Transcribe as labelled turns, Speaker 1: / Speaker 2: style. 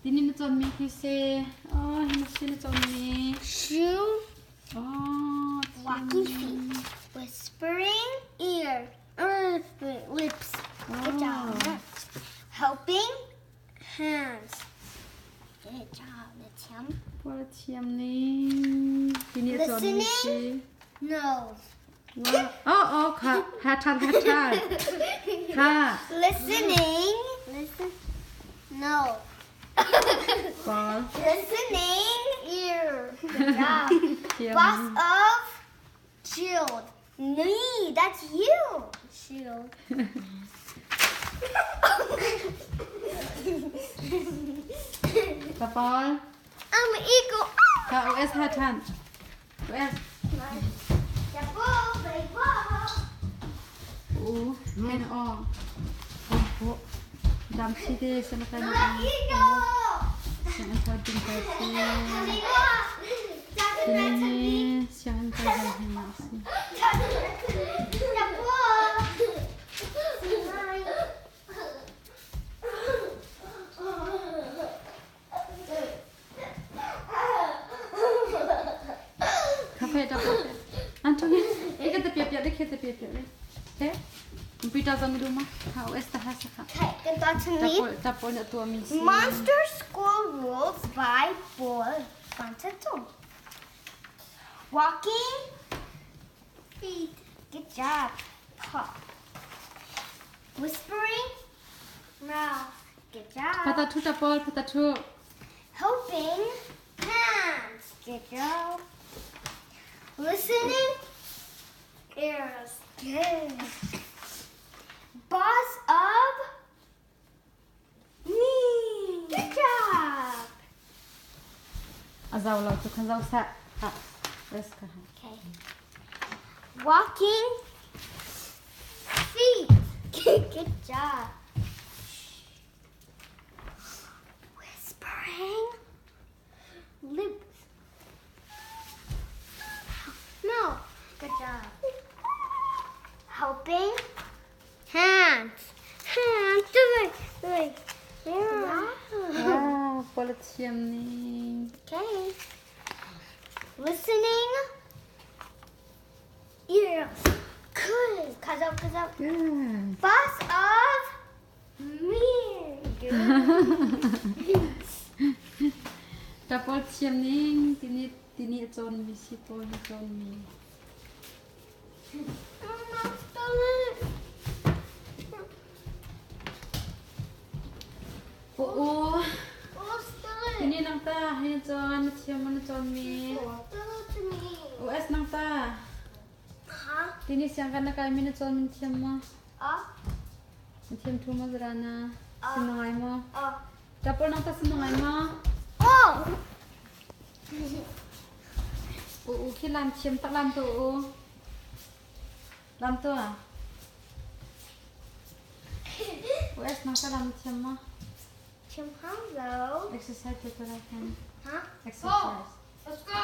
Speaker 1: ทีนี้นะจอนมีคือเซอ๋อเห็นชื่อนะจอนมี
Speaker 2: Shoe,
Speaker 1: อ๋อ
Speaker 2: walking feet, whispering ear, lips. Good job. Helping hands. Good job, Tim.
Speaker 1: ปลาเทียมนี่ทีนี้จอนมีคือ
Speaker 2: Nose.
Speaker 1: ว่าอ๋อค่ะหาทานค่ะ
Speaker 2: Listening. Listen. No.
Speaker 1: บอล
Speaker 2: Listening ear. Good job.
Speaker 1: เทียม
Speaker 2: Boss of shield. Me, that's you. Shield.
Speaker 1: กระปอล
Speaker 2: I'm an eagle.
Speaker 1: ค่ะ OS หาทาน OS
Speaker 2: The ball, play ball.
Speaker 1: โอ้ไม่นะอ๋อโอ้โหดำชีเดสนะกันนะ
Speaker 2: The eagle.
Speaker 1: ฉันชอบกินไก่เสีย
Speaker 2: Honey, look.
Speaker 1: ทีนี้ฉันจะให้เห็นหนักสิ
Speaker 2: The ball.
Speaker 1: คาเฟ่จับคาเฟ่อันทุกอย่างเอ๊ะก็จะเปียกๆได้แค่จะเปียกๆเลยเอ๊ะคุณปีตาจะไม่รู้มั้ยค่ะ OS จะหาสักค่ะ
Speaker 2: Okay, good luck to
Speaker 1: จับ
Speaker 2: me.
Speaker 1: ปนเนี่ยตัวมีสิ
Speaker 2: Monster School rules by Boy Fantatum. Walking feet. Good job. Paw. Whispering mouth. Good
Speaker 1: พัต
Speaker 2: job.
Speaker 1: ทุจับปนพัตทุ
Speaker 2: Helping hands. Good job. Listening ears. Good. Boss of me. Good job.
Speaker 1: อาเจ้าเราทุกคนเจ้าสะค่ะ OS ค่ะ
Speaker 2: Okay. Walking feet. Good job. Whispering lips. No. Good job. Helping hands. Hands. Do it. Do it. Yeah.
Speaker 1: ว้าวปลาเทียมนี่
Speaker 2: Okay. Listening ears. Good. Cause up.
Speaker 1: อืม
Speaker 2: Boss of me. Good.
Speaker 1: จับปลาเทียมนี่ทีนี้จนมีสิปนจนมี โอ้โหทีนี้น้องตาให้จอนเทียมมันจอนมี OS น้องตาทีนี้เสียงกันนะกายมีจอนมันเทียมมามันเทียมทุ่มมาจรานะสนอยมาจับปนน้องตาสนอยมาโอ้โหคิดลำเทียมตักลำตัวโอ้ลำตัว OS น้องตาลำเทียมมา
Speaker 2: Hello.
Speaker 1: exercise ตัวอะไรกัน
Speaker 2: Huh?
Speaker 1: exercise
Speaker 2: Let's go.